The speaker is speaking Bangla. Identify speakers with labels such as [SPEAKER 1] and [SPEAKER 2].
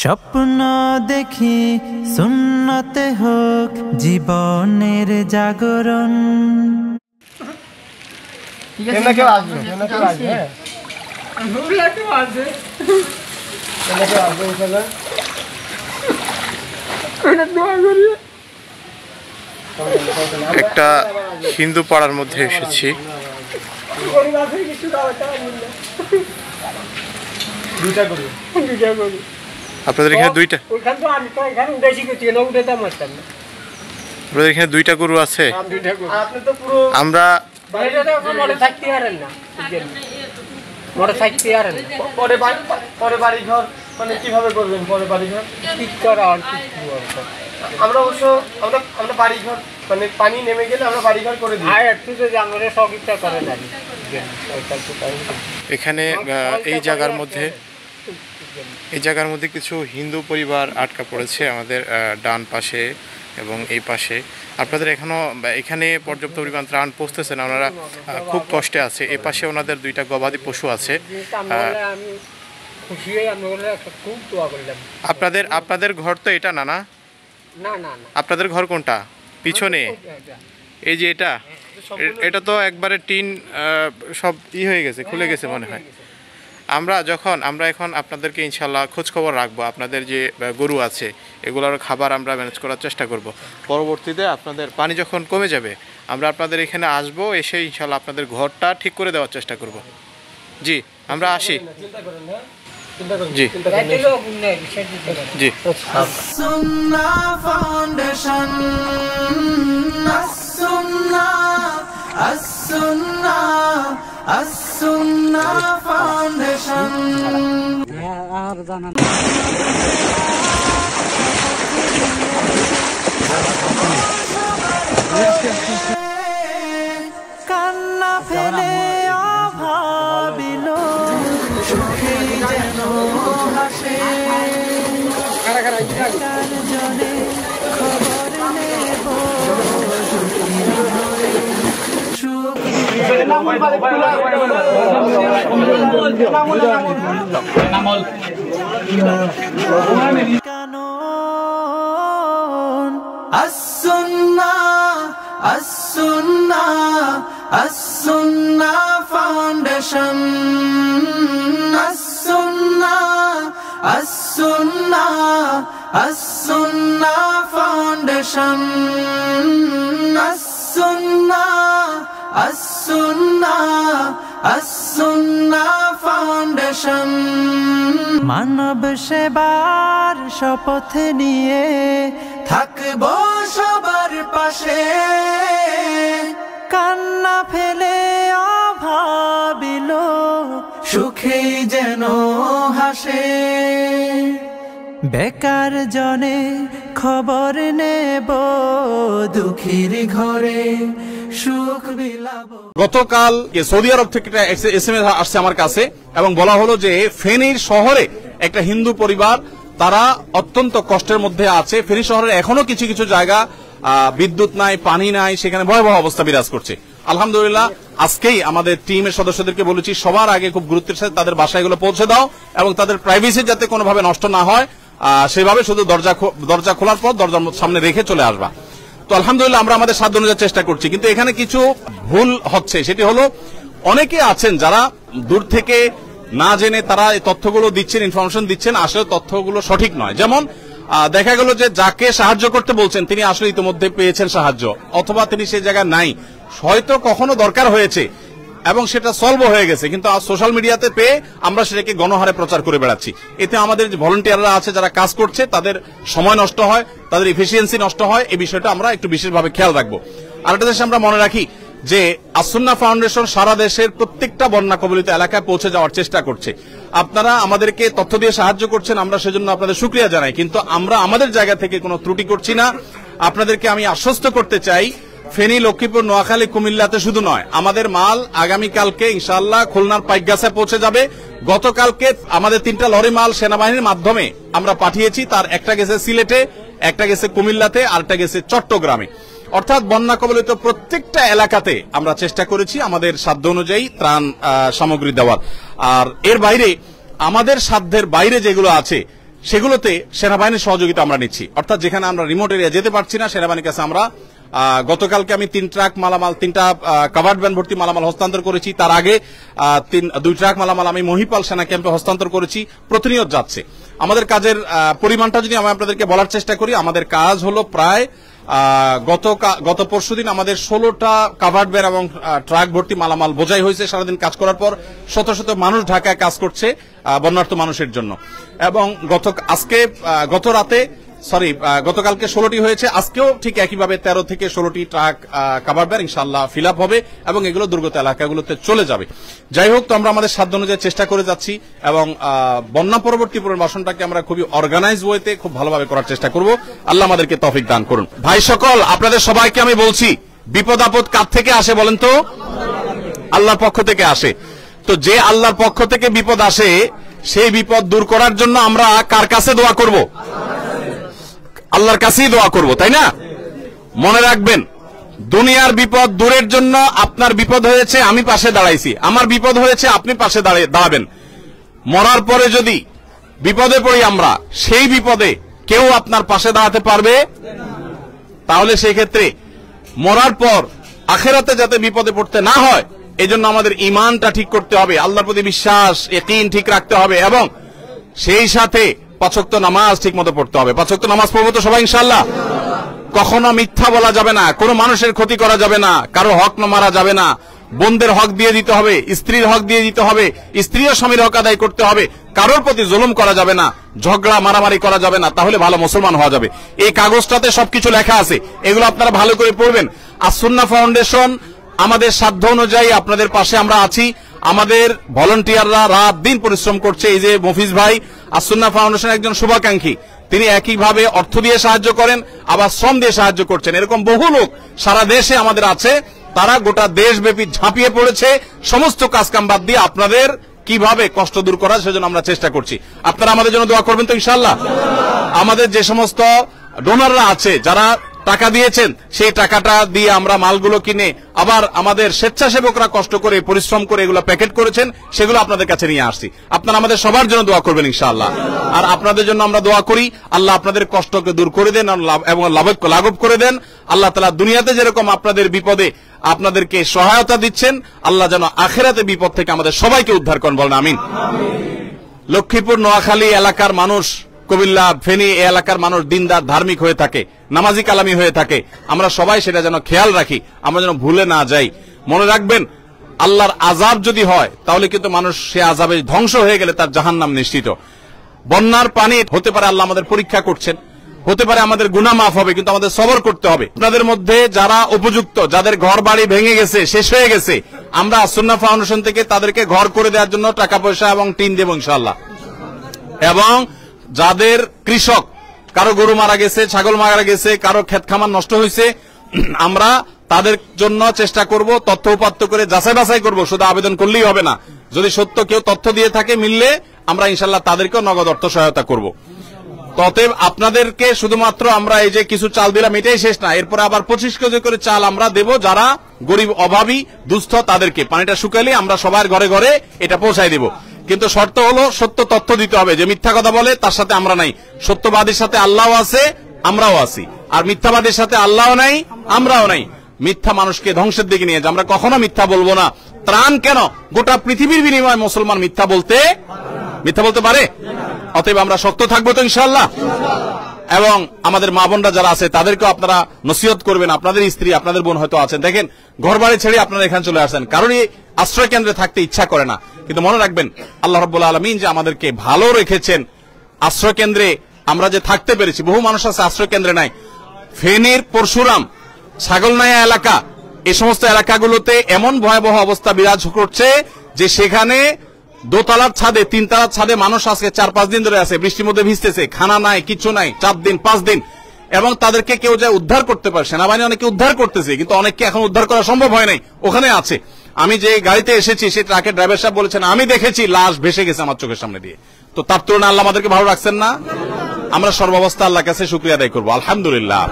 [SPEAKER 1] স্বপ্ন দেখি সুন্নতে হোক জীবনের জাগরণ।
[SPEAKER 2] একটা হিন্দু পাড়ার মধ্যে এসেছি। আপনাদের এখানে দুইটা আপনাদের এখানে দুইটা গরু আছে। আমরা
[SPEAKER 3] কিভাবে করবেন পরে বাড়ি ঘর ঠিক করা আর আমরা অবশ্য আমরা বাড়ি ঘর মানে পানি নেমে গেলে আমরা বাড়ি ঘর করে দিই। একটু যদি আমরা সহযোগিতা করেন আর
[SPEAKER 2] এখানে এই জায়গার মধ্যে কিছু হিন্দু পরিবার আটকা পড়েছে আমাদের ডান পাশে এবং এই পাশে। আপনাদের এখানে পর্যাপ্ত পরিমাণ ত্রাণ পৌঁছতেছে না, ওনারা খুব কষ্টে আছে। এই পাশে ওনাদের দুইটা গবাদি পশু আছে। আপনাদের ঘর তো এটা না? আপনাদের ঘর কোনটা? পিছনে এই যে এটা তো একবারে টিন সব হয়ে গেছে, খুলে গেছে মনে হয়। আমরা এখন আপনাদেরকে ইনশাল্লাহ খোঁজ খবর রাখবো। আপনাদের যে গরু আছে এগুলোর খাবার আমরা ম্যানেজ করার চেষ্টা করব। পরবর্তীতে আপনাদের পানি যখন কমে যাবে আমরা আপনাদের এখানে আসবো, এসে ইনশাল্লাহ আপনাদের ঘরটা ঠিক করে দেওয়ার চেষ্টা করব। জি, আমরা আসি। জি জি।
[SPEAKER 1] সুন্না ফাউন্ডেশন, সুন্না সুন্না সুন্না ফাউন্ডেশন। আর জানা কান্না ফেলে অভাবিল সুখে যেন হাসে। জনে খবর নেব আসুন্না আসুন্না আসুন্না ফাউন্ডেশন, আসুন্না আসুন্না আসুন্না ফাউন্ডেশন, আসুন্না আসুন্না আসুন্না ফাউন্ডেশন। মানব সেবার শপথ নিয়ে থাকবো সবার পাশে, কান্না ফেলে অভাবিল সুখে যেন হাসে। বেকার জনে খবর নেব দুঃখীর ঘরে সুখ বিলাব।
[SPEAKER 4] গতকাল সৌদি আরব থেকে একটা এসএমএস আসছে আমার কাছে এবং বলা হলো যে ফেনীর শহরে একটা হিন্দু পরিবার তারা অত্যন্ত কষ্টের মধ্যে আছে। ফেনী শহরের এখনো কিছু কিছু জায়গা বিদ্যুৎ নাই, পানি নাই, সেখানে ভয়াবহ অবস্থা বিরাজ করছে। আলহামদুলিল্লাহ আজকেই আমাদের টিমের সদস্যদেরকে বলেছি সবার আগে খুব গুরুত্বের সাথে তাদের বাসায় এগুলো পৌঁছে দাও এবং তাদের প্রাইভেসি যাতে কোনোভাবে নষ্ট না হয় সেভাবে শুধু দরজা খোলার পর দরজার সামনে রেখে চলে আসবা। তো আলহামদুলিল্লাহ আমরা আমাদের সাধ্য অনুযায়ী চেষ্টা করছি, কিন্তু এখানে কিছু ভুল হচ্ছে। সেটি হলো অনেকে আছেন যারা দূর থেকে না জেনে তারা এই তথ্যগুলো দিচ্ছেন, ইনফরমেশন দিচ্ছেন, আসলে তথ্যগুলো সঠিক নয়। যেমন দেখা গেল যে যাকে সাহায্য করতে বলছেন তিনি আসলে ইতিমধ্যে পেয়েছেন সাহায্য, অথবা তিনি সেই জায়গায় নাই, হয়তো কখনো দরকার হয়েছে এবং সেটা সলভ হয়ে গেছে, কিন্তু সোশ্যাল মিডিয়াতে পেয়ে আমরা সেটাকে গণহারে প্রচার করে বেড়াচ্ছি। এতে আমাদের যে ভলান্টিয়াররা আছে যারা কাজ করছে তাদের সময় নষ্ট হয়, তাদের এফিসিয়েন্সি নষ্ট হয়। এই বিষয়টা আমরা একটু বিশেষভাবে খেয়াল রাখবো। আরেকটা দেশে আমরা মনে রাখি যে আসুন্না ফাউন্ডেশন সারা দেশের প্রত্যেকটা বন্যা কবলিত এলাকায় পৌঁছে যাওয়ার চেষ্টা করছে। আপনারা আমাদেরকে তথ্য দিয়ে সাহায্য করছেন, আমরা সেজন্য আপনাদের শুকরিয়া জানাই, কিন্তু আমরা আমাদের জায়গা থেকে কোনো ত্রুটি করছি না। আপনাদেরকে আমি আশ্বস্ত করতে চাই ফেনী, লক্ষ্মীপুর, নোয়াখালী, কুমিল্লাতে শুধু নয়, আমাদের মাল আগামীকালকে ইনশাআল্লাহ খুলনার পাইকগাছে পৌঁছে যাবে। গতকালকে আমাদের 3টা লরি মাল সেনাবাহিনীর মাধ্যমে আমরা পাঠিয়েছি, তার একটা গেছে সিলেটে, একটা গেছে কুমিল্লাতে, আরেকটা গেছে চট্টগ্রামে। অর্থাৎ বন্যা কবলিত প্রত্যেকটা এলাকাতে আমরা চেষ্টা করেছি আমাদের সাধ্য অনুযায়ী ত্রাণ সামগ্রী দেওয়ার। আর এর বাইরে আমাদের সাধ্যের বাইরে যেগুলো আছে সেগুলোতে সেনাবাহিনীর সহযোগিতা আমরা নিচ্ছি। অর্থাৎ যেখানে আমরা রিমোট এরিয়া যেতে পারছি না, সেনাবাহিনীর কাছে আমরা গতকালকে আমি 3 ট্রাক মালামাল, 3টা কাভার্ড ভ্যান ভর্তি মালামাল হস্তান্তর করেছি। তার আগে 2 ট্রাক মালামাল আমি মহিপাল সেনা ক্যাম্পে হস্তান্তর করেছি। প্রতিনিয়ত যাচ্ছে। আমাদের কাজের পরিমাণটা যদি আমি আপনাদেরকে বলার চেষ্টা করি, আমাদের কাজ হলো প্রায় গত পরশুদিন আমাদের 16টা কাভার্ড ভ্যান এবং ট্রাক ভর্তি মালামাল বোঝাই হয়েছে। সারাদিন কাজ করার পর শত শত মানুষ ঢাকায় কাজ করছে বন্যার্ত মানুষের জন্য। এবং গতকালকে 16টি হয়েছে, আজকেও ঠিক একইভাবে 13 থেকে 16টি ট্রাক কাভার্ড ভ্যান ইনশাআল্লাহ ফিল আপ হবে এবং এগুলো দুর্গত এলাকাগুলোতে চলে যাবে। যাই হোক, তো আমরা আমাদের সাধ্য অনুযায়ী চেষ্টা করে যাচ্ছি এবং বন্যা পরবর্তী পুনর্বাসনটাকে আমরা খুবই অর্গানাইজ ওয়েতে খুব ভালোভাবে করার চেষ্টা করব। আল্লাহ আমাদেরকে তৌফিক দান করুন। ভাই সকল, আপনাদের সবাইকে আমি বলছি, বিপদ আপদ কার থেকে আসে বলেন তো? আল্লাহর পক্ষ থেকে আসে। তো যে আল্লাহর পক্ষ থেকে বিপদ আসে, সেই বিপদ দূর করার জন্য আমরা কার কাছে দোয়া করব? আল্লাহর কাছেই দোয়া করব, তাই না? মনে রাখবেন, দুনিয়ার বিপদ দূরের জন্য আপনার বিপদ হয়েছে, আমি পাশে দাঁড়াইছি, আমার বিপদ হয়েছে, আপনি পাশে দাঁড়াবেন। মরার পরে যদি বিপদে পড়ি আমরা, সেই বিপদে কেউ আপনার পাশে দাঁড়াতে পারবে? তাহলে সেই ক্ষেত্রে মরার পর আখিরাতে যাতে বিপদে পড়তে না হয়, এজন্য আমাদের ঈমানটা ঠিক করতে হবে, আল্লাহর প্রতি বিশ্বাস ইয়াকিন ঠিক রাখতে হবে এবং সেই সাথে 5 ওয়াক্ত নামাজ ঠিক মতো পড়তে হবে। 5 ওয়াক্ত নামাজ পড়বো তো সবাই ইনশাআল্লাহ? কখনো মিথ্যা বলা যাবে না, কোনো মানুষের ক্ষতি করা যাবে না, কারো হক মারা যাবে না, বোনদের হক দিয়ে দিতে হবে, স্ত্রীর হক দিয়ে দিতে হবে, স্ত্রীও স্বামীর হক আদায় করতে হবে, কারোর প্রতি জুলুম করা যাবে না, ঝগড়া মারামারি করা যাবে না, তাহলে ভালো মুসলমান হওয়া যাবে। এই কাগজটাতে সবকিছু লেখা আছে, এগুলো আপনারা ভালো করে পড়বেন। আসুন্নাহ ফাউন্ডেশন আমাদের সাধ্য অনুযায়ী আপনাদের পাশে আমরা আছি। আমাদের ভলান্টিয়াররা রাত দিন পরিশ্রম করছে। এই যে মফিজ ভাই আসুন্নাহ ফাউন্ডেশন একজন শুভাকাঙ্ক্ষী, তিনি একইভাবে অর্থ দিয়ে সাহায্য করেন, আবার শ্রম দিয়ে সাহায্য করছেন। এরকম বহু লোক সারা দেশে আমাদের আছে, তারা গোটা দেশব্যাপী ঝাঁপিয়ে পড়েছে সমস্ত কাজকাম বাদ দিয়ে আপনাদের কিভাবে কষ্ট দূর করা, সেজন্য আমরা চেষ্টা করছি। আপনারা আমাদের জন্য দোয়া করবেন তো ইনশাআল্লাহ? আমাদের যে সমস্ত ডোনাররা আছে, যারা টাকা দিয়েছেন, সেই টাকাটা দিয়ে আমরা মালগুলো কিনে, আবার আমাদের স্বেচ্ছাসেবকরা কষ্ট করে পরিশ্রম করে এগুলো প্যাকেট করেছেন, সেগুলো আপনাদের কাছে নিয়ে আসছি। আপনারা আমাদের সবার জন্য দোয়া করবেন ইনশাআল্লাহ। আর আপনাদের জন্য আমরা দোয়া করি, আল্লাহ আপনাদের কষ্টকে দূর করে দেন এবং লাঘব করে দেন। আল্লাহ তাআলা দুনিয়াতে যেরকম আপনাদের বিপদে আপনাদেরকে সহায়তা দিচ্ছেন, আল্লাহ যেন আখিরাতে বিপদ থেকে আমাদের সবাইকে উদ্ধার করেন, বলেন আমিন। লক্ষ্মীপুর নোয়াখালী এলাকার মানুষ, কুমিল্লা, ফেনী এই এলাকার মানুষ দিনদার ধার্মিক হয়ে থাকে, নামাজি কালামি হয়ে থাকে। আমরা সবাই সেটা যেন খেয়াল রাখি, আমরা যেন ভুলে না যাই। মনে রাখবেন, আল্লাহর আযাব যদি হয়, তাহলে কিন্তু মানুষ সে আযাবে ধ্বংস হয়ে গেলে তার জাহান্নাম নিশ্চিত। বন্যার পানি হতে পারে আল্লাহ আমাদের পরীক্ষা করছেন, হতে পারে আমাদের গুনাহ মাফ হবে, কিন্তু আমাদের সবর করতে হবে। আপনাদের মধ্যে যারা উপযুক্ত, যাদের ঘর বাড়ি ভেঙে গেছে, শেষ হয়ে গেছে, আমরা আসুন্নাহ ফাউন্ডেশন থেকে তাদেরকে ঘর করে দেওয়ার জন্য টাকা পয়সা এবং টিন দেব ইনশাআল্লাহ। এবং যাদের কৃষক, কারো গরু মারা গেছে, ছাগল মারা গেছে, কারো ক্ষেত খামার নষ্ট হয়েছে, আমরা তাদের জন্য চেষ্টা করব, তথ্য উপাত্ত করে যাচাই বাছাই করব। শুধু আবেদন করলেই হবে না, যদি সত্য কেউ তথ্য দিয়ে থাকে, মিললে আমরা ইনশাআল্লাহ তাদেরকেও নগদ অর্থ সহায়তা করব। ততএব আপনাদেরকে শুধুমাত্র আমরা এই যে কিছু চাল দিলাম, এটাই শেষ না, এরপরে আবার 25 কেজি করে চাল আমরা দেব যারা গরিব, অভাবী, দুস্থ, তাদেরকে পানিটা শুকাইলে আমরা সবার ঘরে ঘরে এটা পৌঁছাই দেব। কিন্তু শর্ত হলো সত্য তথ্য দিতে হবে। যে মিথ্যা কথা বলে তার সাথে আমরা নাই, সত্যবাদীর সাথে আল্লাহ আছে, আমরাও আছি, আর মিথ্যাবাদীর সাথে আল্লাহ নাই, আমরাও নাই। মিথ্যা মানুষকে ধ্বংসের দিকে নিয়ে যায়, আমরা কখনো মিথ্যা বলবো না। ত্রাণ কেন, গোটা পৃথিবীর বিনিময়ে মুসলমান মিথ্যা বলতে পারে? অতএব আমরা শক্ত থাকবো তো ইনশাআল্লাহ। এবং আমাদের মা বোনরা যারা আছে তাদেরকেও আপনারা নসিহত করবেন। আপনাদের স্ত্রী, আপনাদের বোন হয়তো আছেন, দেখেন ঘর বাড়ি ছেড়ে আপনারা এখানে চলে আসেন, কারণ এই আশ্রয় কেন্দ্রে থাকতে ইচ্ছা করে না। কিন্তু মনে রাখবেন, আল্লাহ রাব্বুল আলামিন যে আমাদেরকে ভালো রেখেছেন, আশ্রয় কেন্দ্রে আমরা যে থাকতে পেরেছি। বহু মানুষ আছে আশ্রয় কেন্দ্রে নাই। ফেনীর পরশুরাম, ছাগলনাইয়া এলাকা, এই সমস্ত এলাকাগুলোতে এমন ভয়াবহ অবস্থা বিরাজ করছে যে সেখানে দোতলার ছাদে, 3 তলার ছাদে মানুষ আজকে 4-5 দিন ধরে আছে, বৃষ্টির মধ্যে ভিজতেছে, খানা নাই, কিছু নাই, 4 দিন 5 দিন। এবং তাদেরকে কেউ যায় উদ্ধার করতে পারে, সেনাবাহিনী অনেকে উদ্ধার করতেছে, কিন্তু অনেককে এখন উদ্ধার করা সম্ভব হয় নাই, ওখানে আছে। আমি যে গাড়িতে এসেছি, সেই ট্রাকের ড্রাইভার সাহেব বলেছেন, আমি দেখেছি লাশ ভেসে গেছে আমার চোখের সামনে দিয়ে। তো তার তুলনায় আল্লাহ আমাদেরকে ভালো রাখছেন না? আমরা সর্বাবস্থা আল্লাহর কাছে শুকরিয়া আদায় করবো, আলহামদুলিল্লাহ।